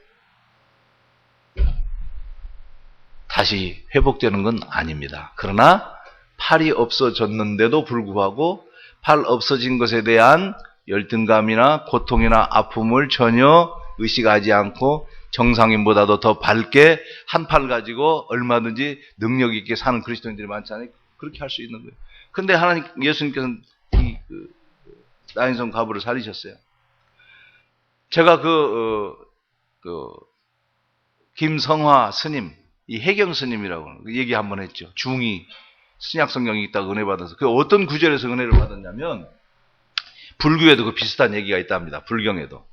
다시 회복되는 건 아닙니다. 그러나 팔이 없어졌는데도 불구하고 팔 없어진 것에 대한 열등감이나 고통이나 아픔을 전혀 의식하지 않고 정상인보다도 더 밝게 한 팔 가지고 얼마든지 능력 있게 사는 그리스도인들이 많잖아요. 그렇게 할 수 있는 거예요. 근데 예수님께서는 나인성 과부를 살리셨어요. 제가 김성화 스님, 이 해경 스님이라고 얘기 한번 했죠. 중이 신약 성경이 있다고 은혜 받아서. 그 어떤 구절에서 은혜를 받았냐면, 불교에도 그 비슷한 얘기가 있답니다. 불경에도.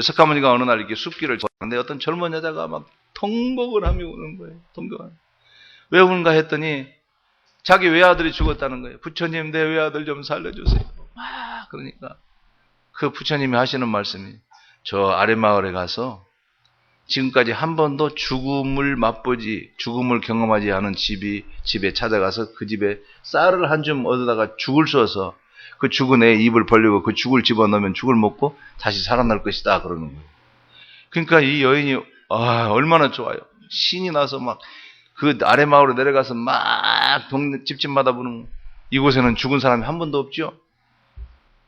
석가모니가 어느 날 이렇게 숲길을 걸었는데 어떤 젊은 여자가 막 통곡을 하며 우는 거예요. 왜 우는가 했더니 자기 외아들이 죽었다는 거예요. 부처님, 내 외아들 좀 살려주세요. 막 그러니까 그 부처님이 하시는 말씀이, 저 아랫마을에 가서 지금까지 한 번도 죽음을 경험하지 않은 집에 찾아가서 그 집에 쌀을 한 줌 얻어다가 죽을 쏘서 그 죽은 애 입을 벌리고 그 죽을 집어넣으면 죽을 먹고 다시 살아날 것이다 그러는 거예요. 그러니까 이 여인이 얼마나 좋아요. 신이 나서 막 그 아랫마을로 내려가서 막 동네 집집마다 보는, 이곳에는 죽은 사람이 한 번도 없죠.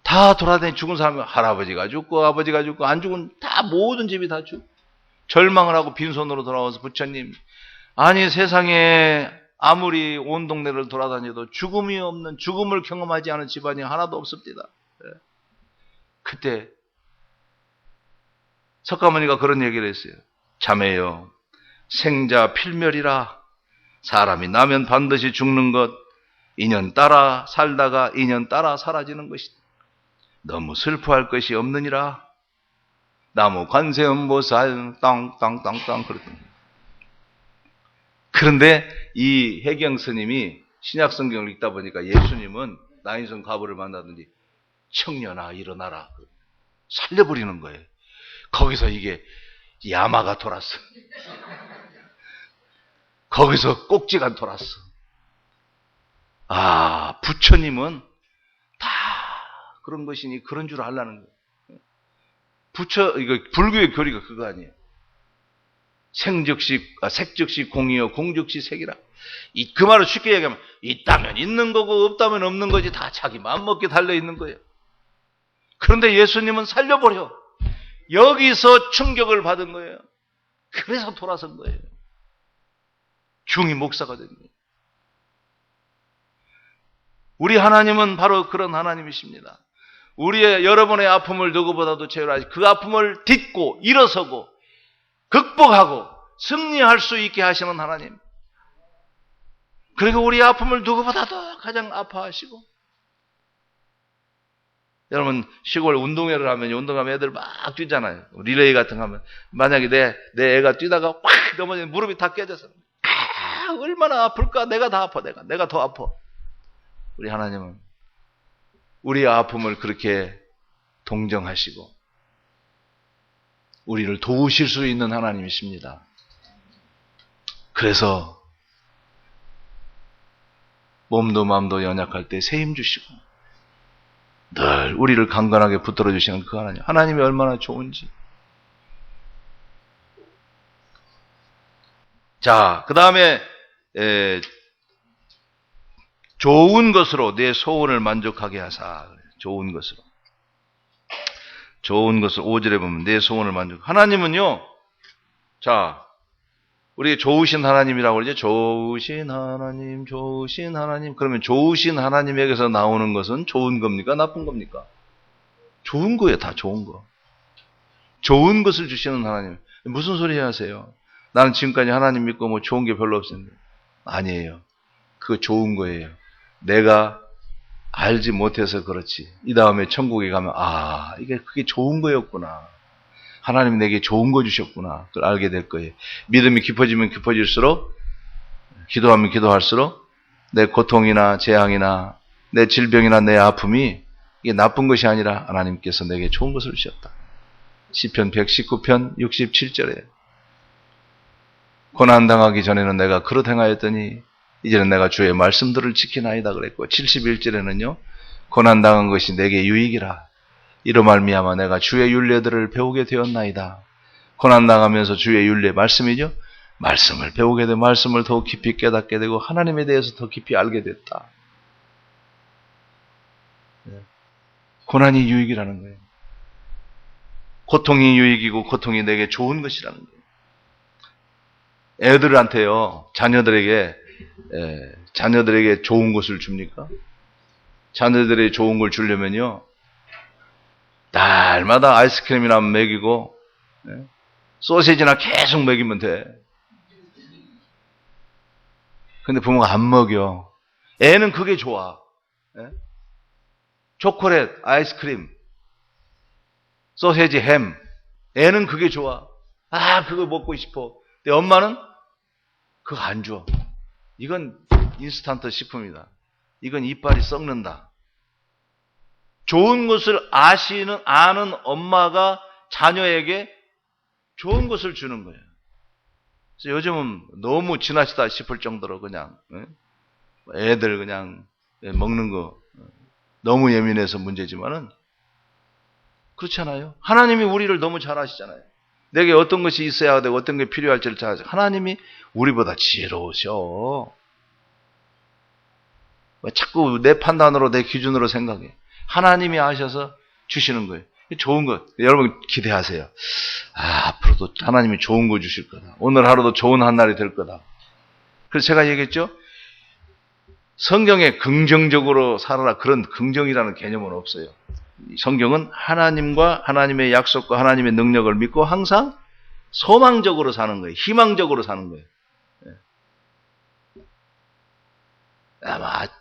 다 돌아다니 죽은 사람이, 할아버지가 죽고 아버지가 죽고 안 죽은 다 모든 집이 다 죽고 절망을 하고 빈손으로 돌아와서, 부처님, 아니 세상에 아무리 온 동네를 돌아다녀도 죽음을 경험하지 않은 집안이 하나도 없습니다. 그때 석가모니가 그런 얘기를 했어요. 자매여, 생자 필멸이라. 사람이 나면 반드시 죽는 것, 인연 따라 살다가 인연 따라 사라지는 것이다. 너무 슬퍼할 것이 없느니라. 나무 관세음보살 땅땅땅땅 그랬던 거예요. 그런데 이 해경 스님이 신약 성경을 읽다 보니까 예수님은 나인성 과부를 만나더니 청년아 일어나라 살려버리는 거예요. 거기서 이게 야마가 돌았어. 거기서 꼭지가 돌았어. 부처님은 다 그런 것이니 그런 줄 알라는 거예요. 이거 불교의 교리가 그거 아니에요. 색즉시 공이요 공즉시 색이라. 그 말을 쉽게 얘기하면 있다면 있는 거고 없다면 없는 거지, 다 자기 마음먹기에 달려있는 거예요. 그런데 예수님은 살려버려. 여기서 충격을 받은 거예요. 그래서 돌아선 거예요. 중이 목사가 된 거예요. 우리 하나님은 바로 그런 하나님이십니다. 우리의 여러분의 아픔을 누구보다도 제일 그 아픔을 딛고 일어서고 극복하고 승리할 수 있게 하시는 하나님. 그리고 우리 아픔을 누구보다도 가장 아파하시고 여러분 시골 운동회를 하면 운동하면 애들 막 뛰잖아요. 릴레이 같은 거 하면 만약에 내 애가 뛰다가 확 넘어지면 무릎이 다 깨져서 얼마나 아플까? 내가 다 아파. 내가 더 아파. 우리 하나님은 우리의 아픔을 그렇게 동정하시고 우리를 도우실 수 있는 하나님이십니다. 그래서 몸도 마음도 연약할 때 새 힘 주시고 늘 우리를 강건하게 붙들어 주시는 그 하나님. 하나님이 얼마나 좋은지. 자, 그 다음에 좋은 것으로 내 소원을 만족하게 하사. 좋은 것으로. 좋은 것을 5절에 보면 내 소원을 만족. 하나님은요. 자, 우리 좋으신 하나님이라고 그러죠. 좋으신 하나님, 좋으신 하나님. 그러면 좋으신 하나님에게서 나오는 것은 좋은 겁니까? 나쁜 겁니까? 좋은 거예요. 다 좋은 거. 좋은 것을 주시는 하나님. 무슨 소리 하세요? 나는 지금까지 하나님 믿고 뭐 좋은 게 별로 없었는데. 아니에요. 그거 좋은 거예요. 내가 알지 못해서 그렇지. 이 다음에 천국에 가면 그게 좋은 거였구나. 하나님이 내게 좋은 거 주셨구나. 그걸 알게 될 거예요. 믿음이 깊어지면 깊어질수록, 기도하면 기도할수록 내 고통이나 재앙이나 내 질병이나 내 아픔이 이게 나쁜 것이 아니라 하나님께서 내게 좋은 것을 주셨다. 시편 119편 67절에 고난당하기 전에는 내가 그릇 행하였더니 이제는 내가 주의 말씀들을 지키나이다 그랬고 71절에는요. 고난당한 것이 내게 유익이라. 이로 말미암아 내가 주의 율례들을 배우게 되었나이다. 고난당하면서 주의 율례 말씀이죠. 말씀을 배우게 되고 말씀을 더 깊이 깨닫게 되고 하나님에 대해서 더 깊이 알게 됐다. 고난이 유익이라는 거예요. 고통이 유익이고 고통이 내게 좋은 것이라는 거예요. 애들한테요. 자녀들에게 좋은 것을 줍니까? 자녀들에게 좋은 걸 주려면요. 날마다 아이스크림이나 먹이고 소시지나 계속 먹이면 돼. 근데 부모가 안 먹여. 애는 그게 좋아. 초콜릿, 아이스크림, 소시지, 햄. 애는 그게 좋아. 그거 먹고 싶어. 근데 엄마는 그거 안 줘. 이건 인스턴트 식품이다. 이건 이빨이 썩는다. 좋은 것을 아는 엄마가 자녀에게 좋은 것을 주는 거예요. 그래서 요즘은 너무 지나치다 싶을 정도로 그냥 애들 그냥 먹는 거 너무 예민해서 문제지만은 그렇잖아요. 하나님이 우리를 너무 잘 아시잖아요. 내게 어떤 것이 있어야 되고 어떤 게 필요할지를 잘 아시죠. 하나님이 우리보다 지혜로우셔. 왜 자꾸 내 판단으로 내 기준으로 생각해. 하나님이 아셔서 주시는 거예요. 좋은 것. 여러분 기대하세요. 앞으로도 하나님이 좋은 거 주실 거다. 오늘 하루도 좋은 한 날이 될 거다. 그래서 제가 얘기했죠. 성경에 긍정적으로 살아라. 그런 긍정이라는 개념은 없어요. 성경은 하나님과 하나님의 약속과 하나님의 능력을 믿고 항상 소망적으로 사는 거예요. 희망적으로 사는 거예요.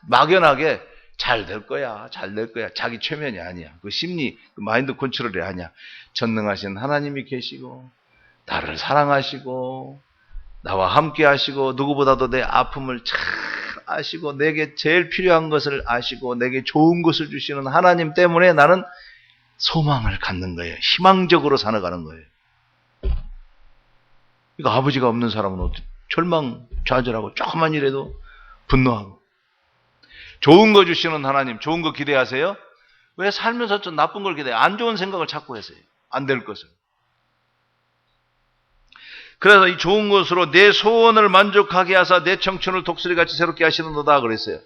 막연하게 잘 될 거야. 잘 될 거야. 자기 최면이 아니야. 그 심리, 그 마인드 컨트롤이 아니야. 전능하신 하나님이 계시고 나를 사랑하시고 나와 함께 하시고 누구보다도 내 아픔을 잘 아시고 내게 제일 필요한 것을 아시고 내게 좋은 것을 주시는 하나님 때문에 나는 소망을 갖는 거예요. 희망적으로 살아가는 거예요. 그러니까 아버지가 없는 사람은 절망, 좌절하고 조금만 일해도 분노하고. 좋은 거 주시는 하나님, 좋은 거 기대하세요? 왜 살면서 좀 나쁜 걸 기대해요? 안 좋은 생각을 자꾸 하세요. 안 될 것을. 그래서 이 좋은 것으로 내 소원을 만족하게 하사 내 청춘을 독수리같이 새롭게 하시는도다 그랬어요.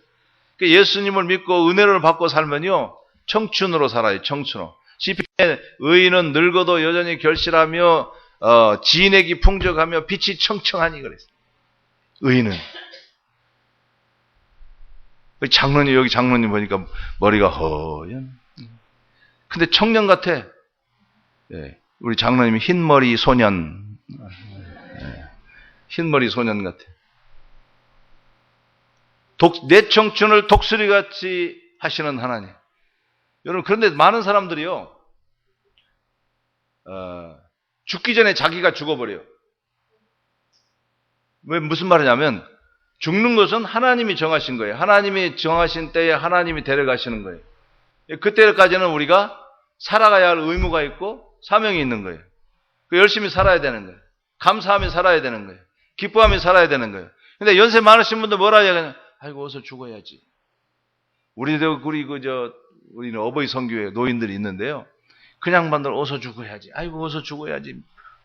그러니까 예수님을 믿고 은혜를 받고 살면요. 청춘으로 살아요. 청춘으로. 시편에 의인은 늙어도 여전히 결실하며 진액이 풍족하며 빛이 청청하니 그랬어요. 의인은. 여기 장로님 보니까 머리가 허연. 근데 청년 같아. 우리 장로님이 흰머리 소년. 흰머리 소년 같아. 내 청춘을 독수리같이 하시는 하나님. 여러분, 그런데 많은 사람들이요, 죽기 전에 자기가 죽어버려요. 왜, 무슨 말이냐면, 죽는 것은 하나님이 정하신 거예요. 하나님이 정하신 때에 하나님이 데려가시는 거예요. 그때까지는 우리가 살아가야 할 의무가 있고 사명이 있는 거예요. 열심히 살아야 되는 거예요. 감사하며 살아야 되는 거예요. 기뻐하며 살아야 되는 거예요. 근데 연세 많으신 분들 뭐라 해야 되냐? 아이고, 어서 죽어야지. 우리는 어버이 선교회 노인들이 있는데요. 그냥 반들 어서 죽어야지. 아이고, 어서 죽어야지.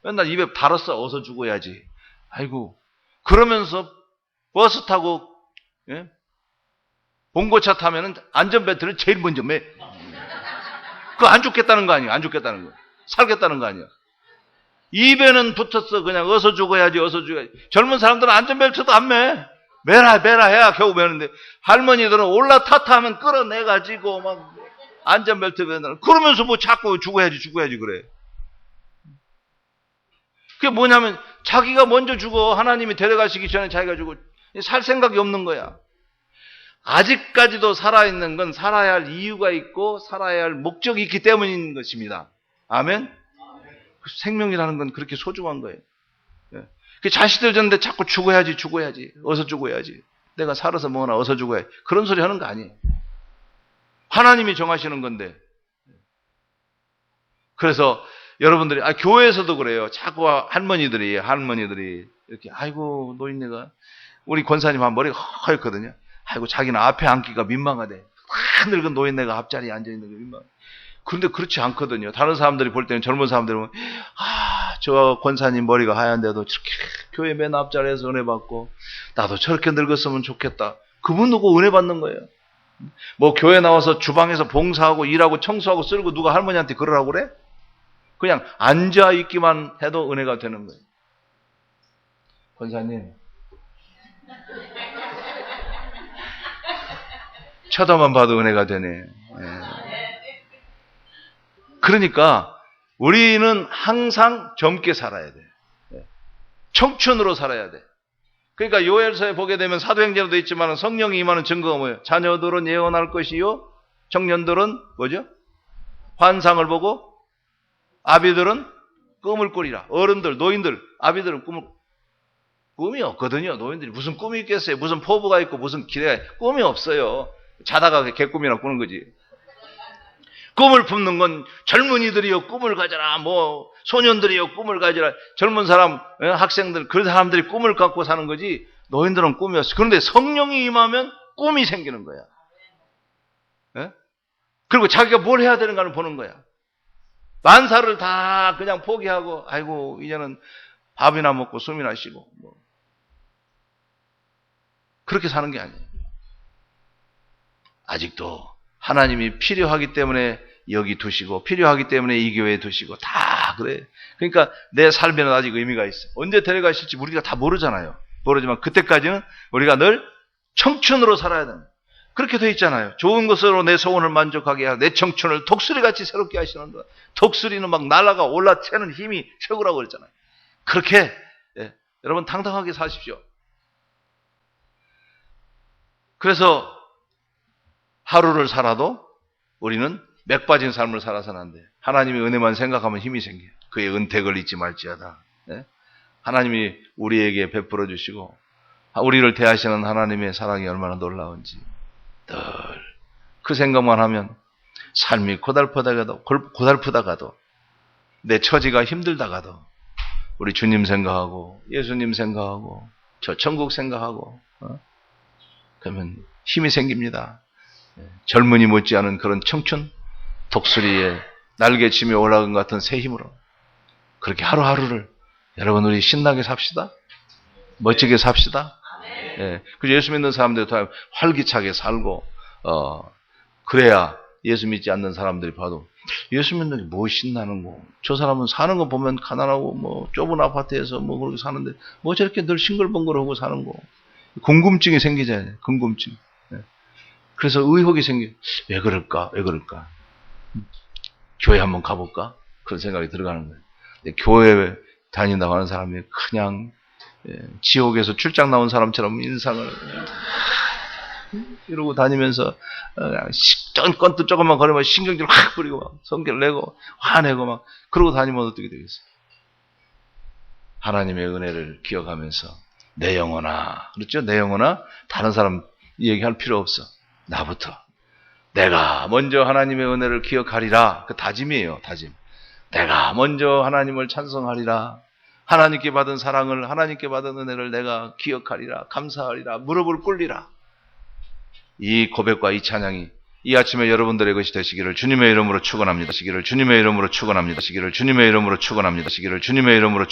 맨날 입에 달았어. 어서 죽어야지. 아이고. 그러면서 버스 타고, 예? 봉고차 타면은 안전벨트를 제일 먼저 매. 그거 안 죽겠다는 거 아니에요. 안 죽겠다는 거. 살겠다는 거 아니에요. 입에는 붙었어. 그냥 어서 죽어야지, 어서 죽어야지. 젊은 사람들은 안전벨트도 안 매. 매라 해야 겨우 매는데, 할머니들은 올라타타 하면 끌어내가지고 막 안전벨트 매는. 그러면서 뭐 자꾸 죽어야지 그래. 그게 뭐냐면 자기가 먼저 죽어. 하나님이 데려가시기 전에 자기가 죽어. 살 생각이 없는 거야. 아직까지도 살아있는 건 살아야 할 이유가 있고 살아야 할 목적이 있기 때문인 것입니다. 아멘? 생명이라는 건 그렇게 소중한 거예요. 자식들 졌는데 자꾸 죽어야지. 어서 죽어야지. 내가 살아서 뭐하나 어서 죽어야지. 그런 소리 하는 거 아니에요. 하나님이 정하시는 건데. 그래서 여러분들이, 교회에서도 그래요. 자꾸 할머니들이 이렇게, 아이고, 노인네가, 우리 권사님 한 머리가 허옇거든요. 아이고, 자기는 앞에 앉기가 민망하대. 늙은 노인네가 앞자리에 앉아있는 게 민망해. 그런데 그렇지 않거든요. 다른 사람들이 볼 때는, 젊은 사람들이 보면, 저 권사님 머리가 하얀데도 저렇게 교회 맨 앞자리에서 은혜 받고, 나도 저렇게 늙었으면 좋겠다. 그분 누구 은혜 받는 거예요. 뭐 교회 나와서 주방에서 봉사하고 일하고 청소하고 쓸고 누가 할머니한테 그러라고 그래? 그냥 앉아있기만 해도 은혜가 되는 거예요. 권사님, 쳐다만 봐도 은혜가 되네. 그러니까 우리는 항상 젊게 살아야 돼. 청춘으로 살아야 돼. 그러니까 요엘서에 보게 되면 사도행전에도 있지만 성령이 임하는 증거가 뭐예요? 자녀들은 예언할 것이요, 청년들은 뭐죠? 환상을 보고, 아비들은 꿈을 꾸리라. 어른들, 노인들, 아비들은 꿈이 없거든요. 노인들이 무슨 꿈이 있겠어요? 무슨 포부가 있고 무슨 기대가 있고. 꿈이 없어요. 자다가 개꿈이나 꾸는 거지. 꿈을 품는 건 젊은이들이요 꿈을 가져라, 뭐 소년들이요 꿈을 가져라. 젊은 사람, 학생들, 그런 사람들이 꿈을 갖고 사는 거지 노인들은 꿈이 없어. 그런데 성령이 임하면 꿈이 생기는 거야. 그리고 자기가 뭘 해야 되는가를 보는 거야. 만사를 다 그냥 포기하고, 아이고, 이제는 밥이나 먹고 숨이나 쉬고, 뭐. 그렇게 사는 게 아니에요. 아직도 하나님이 필요하기 때문에 여기 두시고, 필요하기 때문에 이 교회에 두시고, 다 그래. 그러니까 내 삶에는 아직 의미가 있어. 언제 데려가실지 우리가 다 모르잖아요. 모르지만 그때까지는 우리가 늘 청춘으로 살아야 됩니다. 그렇게 돼 있잖아요. 좋은 것으로 내 소원을 만족하게 하고 내 청춘을 독수리같이 새롭게 하시는다. 독수리는 막 날아가 올라채는 힘이 최고라고 그랬잖아요. 그렇게 여러분 당당하게 사십시오. 그래서 하루를 살아도 우리는 맥 빠진 삶을 살아서는 안 돼. 하나님의 은혜만 생각하면 힘이 생겨요. 그의 은택을 잊지 말지어다. 하나님이 우리에게 베풀어 주시고 우리를 대하시는 하나님의 사랑이 얼마나 놀라운지 늘 그 생각만 하면 삶이 고달프다가도 내 처지가 힘들다가도 우리 주님 생각하고 예수님 생각하고 저 천국 생각하고 그러면 힘이 생깁니다. 젊은이 못지않은 그런 청춘, 독수리에 날개치며 올라간 것 같은 새 힘으로 그렇게 하루하루를 여러분 우리 신나게 삽시다. 멋지게 삽시다. 그래서 예수 믿는 사람들 다 활기차게 살고 그래야 예수 믿지 않는 사람들이 봐도 예수 믿는 게 뭐 신나는 거. 저 사람은 사는 거 보면 가난하고 뭐 좁은 아파트에서 뭐 그렇게 사는데 뭐 저렇게 늘 싱글벙글하고 사는 거. 궁금증이 생기잖아요. 궁금증. 그래서 의혹이 생겨. 왜 그럴까? 교회 한번 가볼까? 그런 생각이 들어가는 거예요. 교회 다닌다고 하는 사람이 그냥 지옥에서 출장 나온 사람처럼 인상을 이러고 다니면서 건도 조금만 걸으면 신경질 확 부리고 막 성질 내고 화내고 막 그러고 다니면 어떻게 되겠어요? 하나님의 은혜를 기억하면서 내 영혼아, 그렇죠? 내 영혼아, 다른 사람 얘기할 필요 없어. 나부터. 내가 먼저 하나님의 은혜를 기억하리라. 그 다짐이에요, 다짐. 내가 먼저 하나님을 찬송하리라. 하나님께 받은 사랑을, 하나님께 받은 은혜를 내가 기억하리라. 감사하리라. 무릎을 꿇리라. 이 고백과 이 찬양이 이 아침에 여러분들의 것이 되시기를 주님의 이름으로 축원합니다. 주님의 이름으로 축원합니다. 주님의 이름으로 축원합니다. 주님의 이름으로